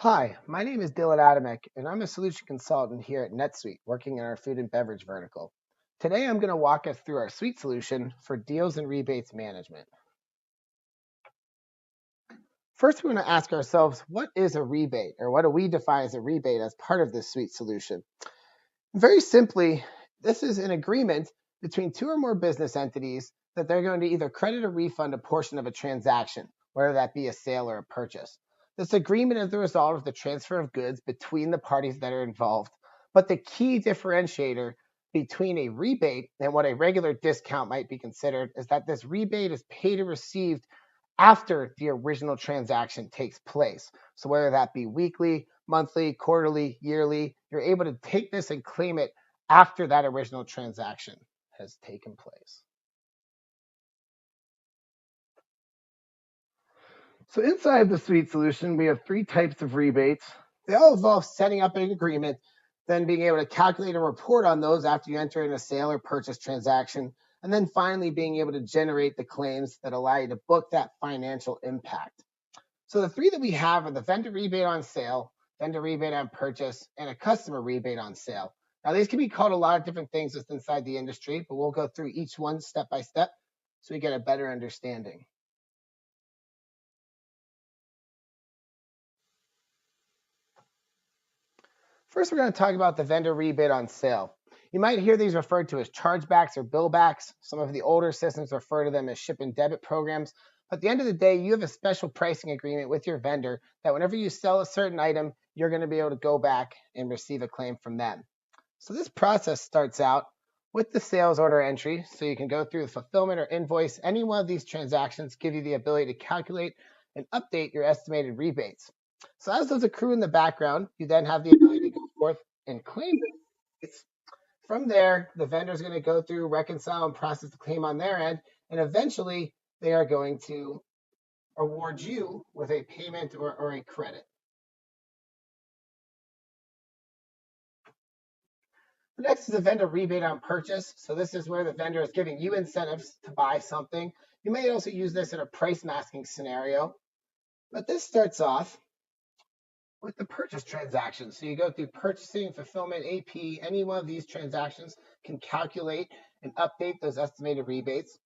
Hi, my name is Dylan Adamek, and I'm a solution consultant here at NetSuite, working in our food and beverage vertical. Today, I'm going to walk us through our suite solution for deals and rebates management. First, we're going to ask ourselves, what is a rebate, or what do we define as a rebate as part of this suite solution? Very simply, this is an agreement between two or more business entities that they're going to either credit or refund a portion of a transaction, whether that be a sale or a purchase. This agreement is the result of the transfer of goods between the parties that are involved. But the key differentiator between a rebate and what a regular discount might be considered is that this rebate is paid or received after the original transaction takes place. So whether that be weekly, monthly, quarterly, yearly, you're able to take this and claim it after that original transaction has taken place. So inside the suite solution, we have three types of rebates. They all involve setting up an agreement, then being able to calculate and report on those after you enter in a sale or purchase transaction, and then finally being able to generate the claims that allow you to book that financial impact. So the three that we have are the vendor rebate on sale, vendor rebate on purchase, and a customer rebate on sale. Now, these can be called a lot of different things just inside the industry, but we'll go through each one step by step so we get a better understanding. First, we're going to talk about the vendor rebate on sale. You might hear these referred to as chargebacks or billbacks. Some of the older systems refer to them as ship and debit programs. But at the end of the day, you have a special pricing agreement with your vendor that whenever you sell a certain item, you're going to be able to go back and receive a claim from them. So this process starts out with the sales order entry. So you can go through the fulfillment or invoice. Any one of these transactions give you the ability to calculate and update your estimated rebates. So as those accrue in the background, you then have the ability to go forth and claim them. From there, the vendor is going to go through, reconcile, and process the claim on their end, and eventually they are going to award you with a payment or a credit. The next is a vendor rebate on purchase. So this is where the vendor is giving you incentives to buy something. You may also use this in a price masking scenario, but this starts off with the purchase transaction. So you go through purchasing, fulfillment, AP, any one of these transactions can calculate and update those estimated rebates.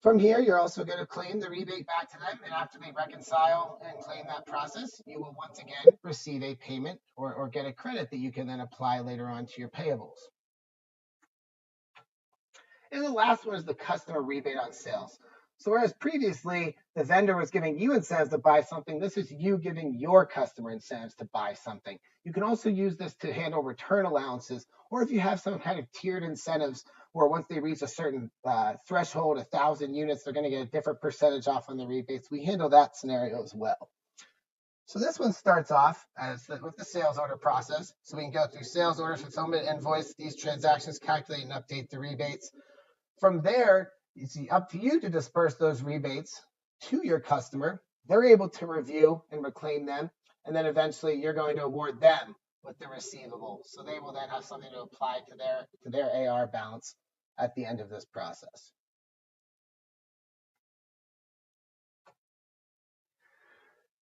From here, you're also going to claim the rebate back to them, and after they reconcile and claim that process, you will once again receive a payment or get a credit that you can then apply later on to your payables. And the last one is the customer rebate on sales. So whereas previously the vendor was giving you incentives to buy something, this is you giving your customer incentives to buy something. You can also use this to handle return allowances, or if you have some kind of tiered incentives where once they reach a certain threshold, 1,000 units, they're going to get a different percentage off on the rebates. We handle that scenario as well. So this one starts off with the sales order process. So we can go through sales order, fulfillment, invoice, these transactions, calculate and update the rebates. From there, it's up to you to disperse those rebates to your customer. They're able to review and reclaim them, and then eventually you're going to award them with the receivable. So they will then have something to apply to their AR balance at the end of this process.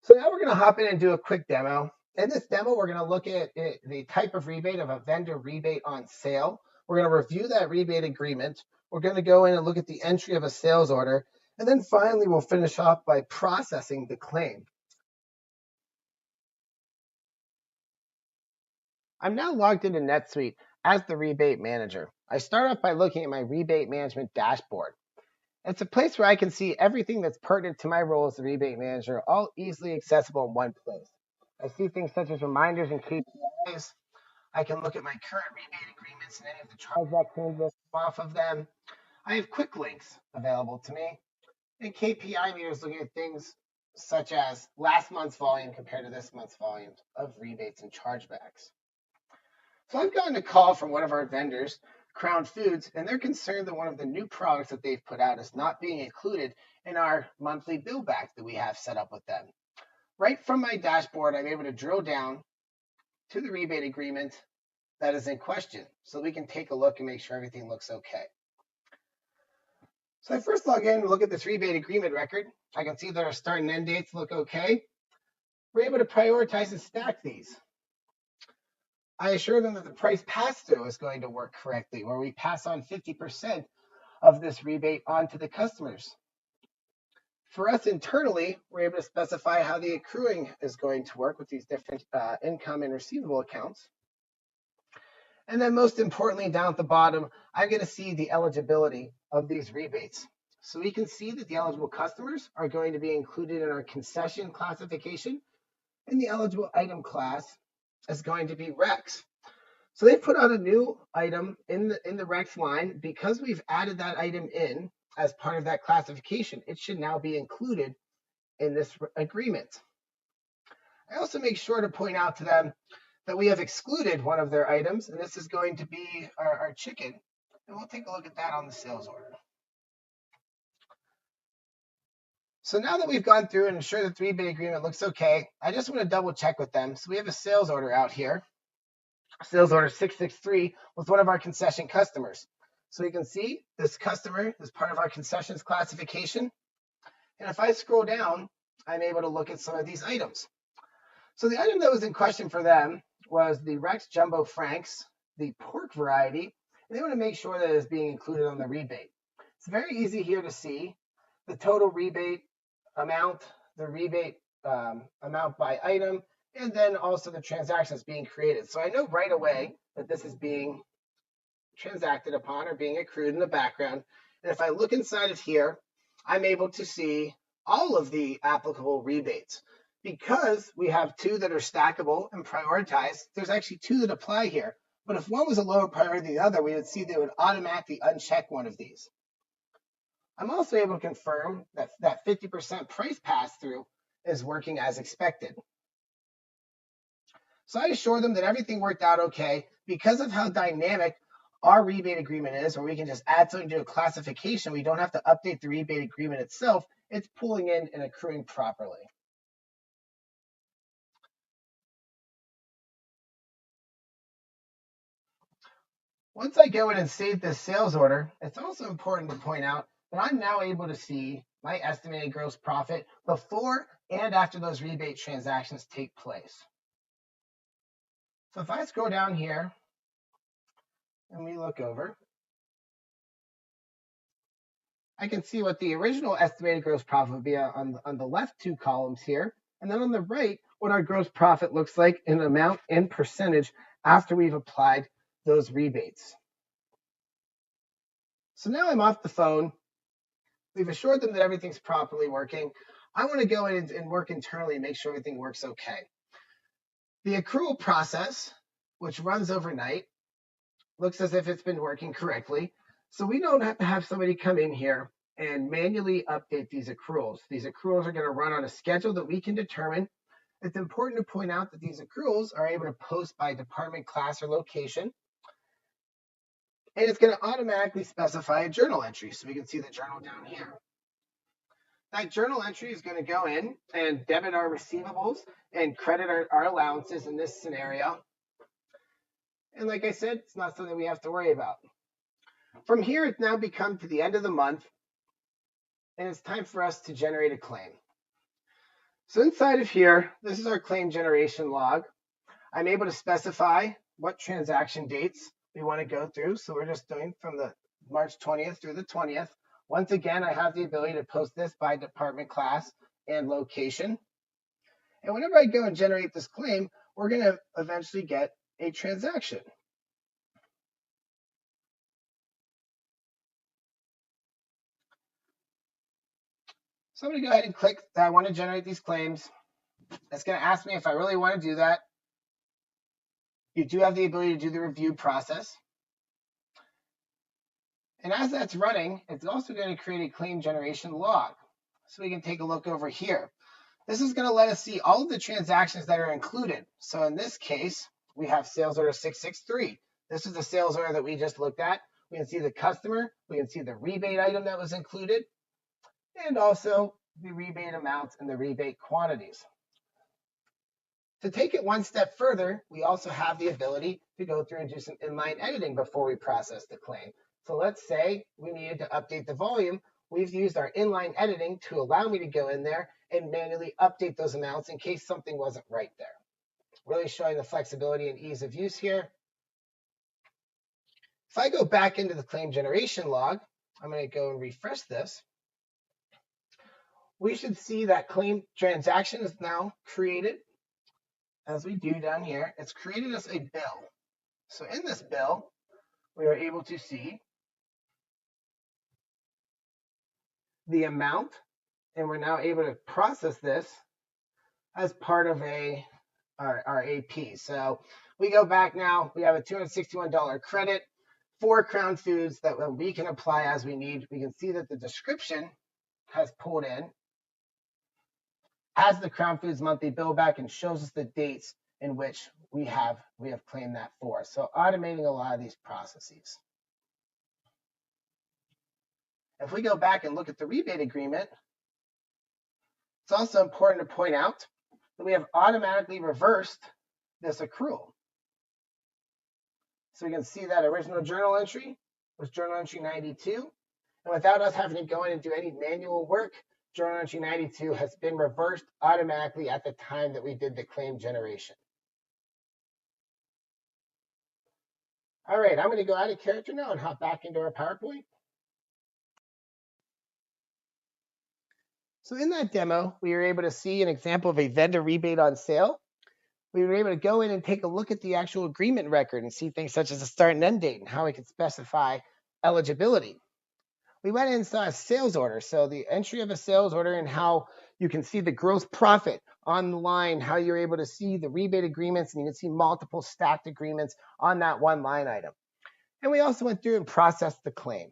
So now we're going to hop in and do a quick demo. In this demo, we're going to look at the type of rebate of a vendor rebate on sale. We're going to review that rebate agreement. We're going to go in and look at the entry of a sales order. And then finally, we'll finish off by processing the claim. I'm now logged into NetSuite as the rebate manager. I start off by looking at my rebate management dashboard. It's a place where I can see everything that's pertinent to my role as the rebate manager, all easily accessible in one place. I see things such as reminders and KPIs. I can look at my current rebate agreements and any of the chargeback claims that come off of them. I have quick links available to me, and KPI meters looking at things such as last month's volume compared to this month's volume of rebates and chargebacks. So I've gotten a call from one of our vendors, Crown Foods, and they're concerned that one of the new products that they've put out is not being included in our monthly bill back that we have set up with them. Right from my dashboard, I'm able to drill down to the rebate agreement that is in question so we can take a look and make sure everything looks okay. So I first log in and look at this rebate agreement record. I can see that our start and end dates look okay. we're able to prioritize and stack these. I assure them that the price pass-through is going to work correctly, where we pass on 50% of this rebate onto the customers. For us internally, we're able to specify how the accruing is going to work with these different income and receivable accounts. And then most importantly, down at the bottom, I'm going to see the eligibility of these rebates. So we can see that the eligible customers are going to be included in our concession classification, and the eligible item class is going to be Rex. So they put out a new item in the Rex line. Because we've added that item in as part of that classification, it should now be included in this agreement. I also make sure to point out to them that we have excluded one of their items, and this is going to be our chicken. And we'll take a look at that on the sales order. So now that we've gone through and ensured that the rebate agreement looks okay, I just want to double check with them. So we have a sales order out here. Sales order 663 with one of our concession customers. So you can see this customer is part of our concessions classification. And if I scroll down, I'm able to look at some of these items. So the item that was in question for them was the Rex Jumbo Franks, the pork variety, and they want to make sure that it is being included on the rebate. It's very easy here to see the total rebate amount, the rebate amount by item, and then also the transactions being created. So I know right away that this is being transacted upon or being accrued in the background. And if I look inside of here, I'm able to see all of the applicable rebates. Because we have two that are stackable and prioritized, there's actually two that apply here. But if one was a lower priority than the other, we would see they would automatically uncheck one of these. I'm also able to confirm that that 50% price pass-through is working as expected. So I assure them that everything worked out okay because of how dynamic our rebate agreement is, where we can just add something to a classification. We don't have to update the rebate agreement itself. It's pulling in and accruing properly. Once I go in and save this sales order, it's also important to point out that I'm now able to see my estimated gross profit before and after those rebate transactions take place. So if I scroll down here and we look over, I can see what the original estimated gross profit would be on the left two columns here. And then on the right, what our gross profit looks like in amount and percentage after we've applied those rebates. So now I'm off the phone. We've assured them that everything's properly working. I want to go in and work internally and make sure everything works okay. The accrual process, which runs overnight, looks as if it's been working correctly. So we don't have to have somebody come in here and manually update these accruals. These accruals are going to run on a schedule that we can determine. It's important to point out that these accruals are able to post by department, class, or location. And it's going to automatically specify a journal entry. So we can see the journal down here. That journal entry is going to go in and debit our receivables and credit our allowances in this scenario. And like I said, it's not something we have to worry about. From here, it's now become to the end of the month, and it's time for us to generate a claim. So inside of here, this is our claim generation log. I'm able to specify what transaction dates we want to go through. So we're just doing from the March 20th through the 20th. Once again, I have the ability to post this by department, class, and location. And whenever I go and generate this claim, we're going to eventually get a transaction. So I'm going to go ahead and click that I want to generate these claims. It's going to ask me if I really want to do that. You do have the ability to do the review process. And as that's running, it's also going to create a claim generation log. So we can take a look over here. This is going to let us see all of the transactions that are included. So in this case, we have sales order 663. This is the sales order that we just looked at. We can see the customer. We can see the rebate item that was included, and also the rebate amounts and the rebate quantities. To take it one step further, we also have the ability to go through and do some inline editing before we process the claim. So let's say we needed to update the volume. We've used our inline editing to allow me to go in there and manually update those amounts in case something wasn't right there. Really showing the flexibility and ease of use here. If I go back into the claim generation log, I'm going to go and refresh this. We should see that claim transaction is now created. As we do down here, it's created us a bill. So in this bill, we are able to see the amount, and we're now able to process this as part of our AP. So we go back now, we have a $261 credit for Crown Foods that we can apply as we need. We can see that the description has pulled in as the Crown Foods monthly bill back and shows us the dates in which we have claimed that for. So automating a lot of these processes. If we go back and look at the rebate agreement, it's also important to point out that we have automatically reversed this accrual. So we can see that original journal entry was journal entry 92. And without us having to go in and do any manual work, journal entry 92 has been reversed automatically at the time that we did the claim generation. All right, I'm going to go out of character now and hop back into our PowerPoint. So in that demo, we were able to see an example of a vendor rebate on sale. We were able to go in and take a look at the actual agreement record and see things such as a start and end date and how we could specify eligibility. We went in and saw a sales order. So the entry of a sales order and how you can see the gross profit on the line, how you're able to see the rebate agreements, and you can see multiple stacked agreements on that one line item. And we also went through and processed the claim.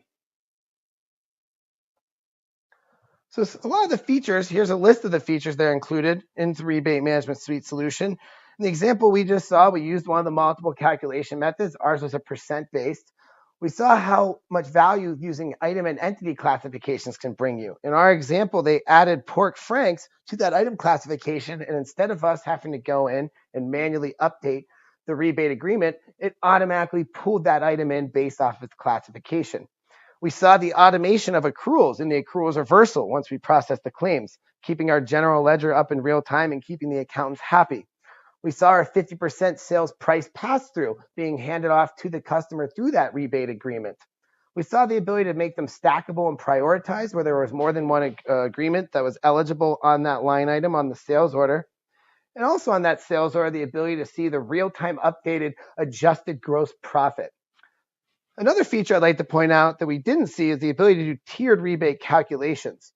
So a lot of the features, here's a list of the features that are included in the Rebate Management Suite solution. In the example we just saw, we used one of the multiple calculation methods. Ours was a percent-based. We saw how much value using item and entity classifications can bring you. In our example, they added pork franks to that item classification, and instead of us having to go in and manually update the rebate agreement, it automatically pulled that item in based off its classification. We saw the automation of accruals in the accruals reversal once we processed the claims, keeping our general ledger up in real time and keeping the accountants happy. We saw our 50% sales price pass-through being handed off to the customer through that rebate agreement. We saw the ability to make them stackable and prioritized where there was more than one agreement that was eligible on that line item on the sales order. And also on that sales order, the ability to see the real-time updated adjusted gross profit. Another feature I'd like to point out that we didn't see is the ability to do tiered rebate calculations.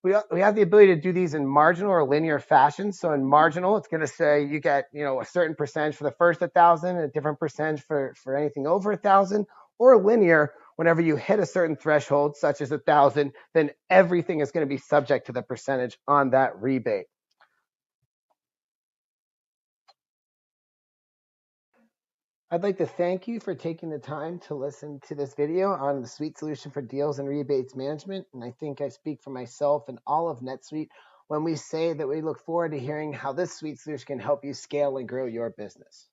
We have the ability to do these in marginal or linear fashion. So in marginal, it's going to say you get a certain percentage for the first 1,000, a different percentage for anything over 1,000, or linear. Whenever you hit a certain threshold, such as 1,000, then everything is going to be subject to the percentage on that rebate. I'd like to thank you for taking the time to listen to this video on the Suite Solution for Deals and Rebates Management. And I think I speak for myself and all of NetSuite when we say that we look forward to hearing how this Suite Solution can help you scale and grow your business.